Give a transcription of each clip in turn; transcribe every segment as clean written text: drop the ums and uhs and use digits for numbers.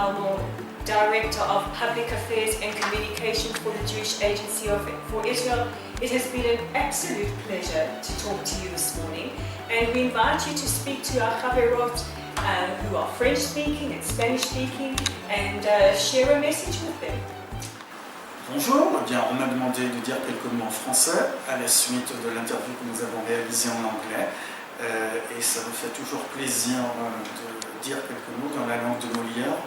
Palmore, Director of Public Affairs and Communication for the Jewish Agency for Israel. It has been an absolute pleasure to talk to you this morning, and we invite you to speak to our Chaverot who are French-speaking and Spanish-speaking and share a message with them. Bonjour, eh bien, on m'a demandé de dire quelques mots en français à la suite de l'interview que nous avons réalisée en anglais. Et ça me fait toujours plaisir de dire quelques mots dans la langue de Molière.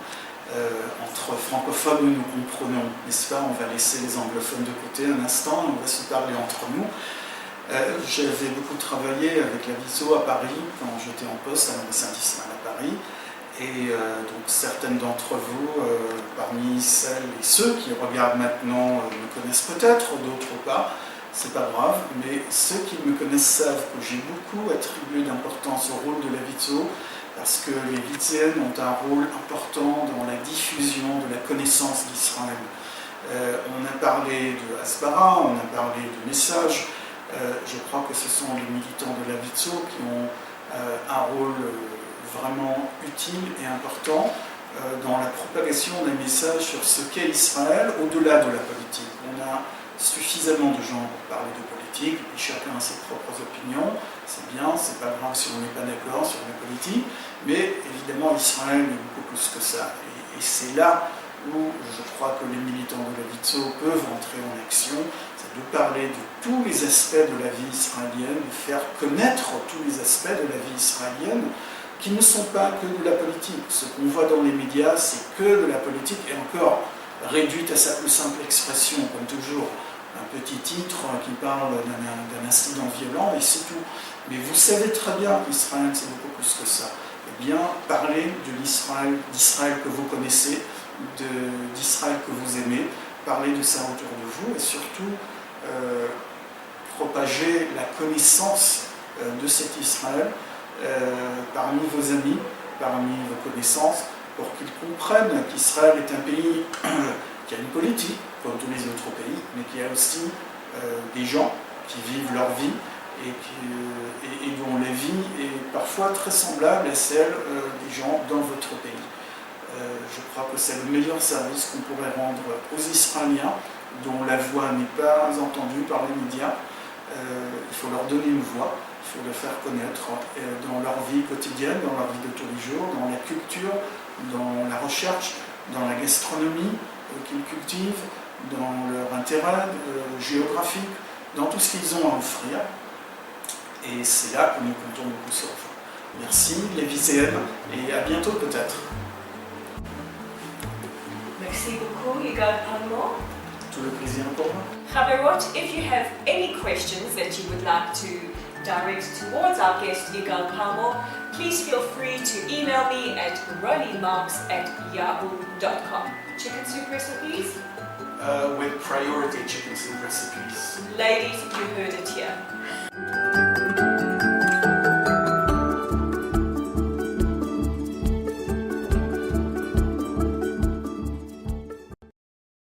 Entre francophones, nous comprenons, n'est-ce pas? On va laisser les anglophones de côté un instant, on va se parler entre nous. J'avais beaucoup travaillé avec la VISO à Paris quand j'étais en poste à Saint-Ismaël à Paris. Et donc certaines d'entre vous, parmi celles et ceux qui regardent maintenant, me connaissent peut-être, d'autres pas. C'est pas grave, mais ceux qui me connaissent savent que j'ai beaucoup attribué d'importance au rôle de la VISO, parce que les Vitziennes ont un rôle important dans la diffusion de la connaissance d'Israël. On a parlé de Hasbara, on a parlé de messages. Je crois que ce sont les militants de la VISO qui ont un rôle vraiment utile et important dans la propagation des messages sur ce qu'est Israël au-delà de la politique. On a suffisamment de gens pour parler de politique, et chacun a ses propres opinions, c'est bien, c'est pas grave si on n'est pas d'accord sur la politique, mais évidemment Israël est beaucoup plus que ça. Et c'est là où je crois que les militants de la VISO peuvent entrer en action, c'est de parler de tous les aspects de la vie israélienne, de faire connaître tous les aspects de la vie israélienne, qui ne sont pas que de la politique. Ce qu'on voit dans les médias, c'est que de la politique, et encore réduite à sa plus simple expression, comme toujours. Un petit titre qui parle d'un incident violent, et c'est tout. Mais vous savez très bien qu'Israël, c'est beaucoup plus que ça. Eh bien, parlez de d'Israël que vous connaissez, d'Israël que vous aimez, parlez de ça autour de vous, et surtout, propagez la connaissance de cet Israël parmi vos amis, parmi vos connaissances, pour qu'ils comprennent qu'Israël est un pays qui a une politique, comme tous les autres pays, mais qui a aussi des gens qui vivent leur vie et dont la vie est parfois très semblable à celle des gens dans votre pays. Je crois que c'est le meilleur service qu'on pourrait rendre aux Israéliens, dont la voix n'est pas entendue par les médias. Il faut leur donner une voix. Il faut le faire connaître dans leur vie quotidienne, dans leur vie de tous les jours, dans la culture, dans la recherche, dans la gastronomie qu'ils cultivent, dans leur intérêt géographique, dans tout ce qu'ils ont à offrir. Et c'est là que nous comptons beaucoup sur vous. Merci les VICM et à bientôt peut-être. Merci beaucoup, Yigal Palmore. Tout le plaisir pour moi. Chaverot, if you have any questions that you would like to direct towards our guest Yigal Palmore, please feel free to email me at ronniemarks@yahoo.com. Chicken soup recipes? With priority chicken soup recipes. Ladies, you heard it here.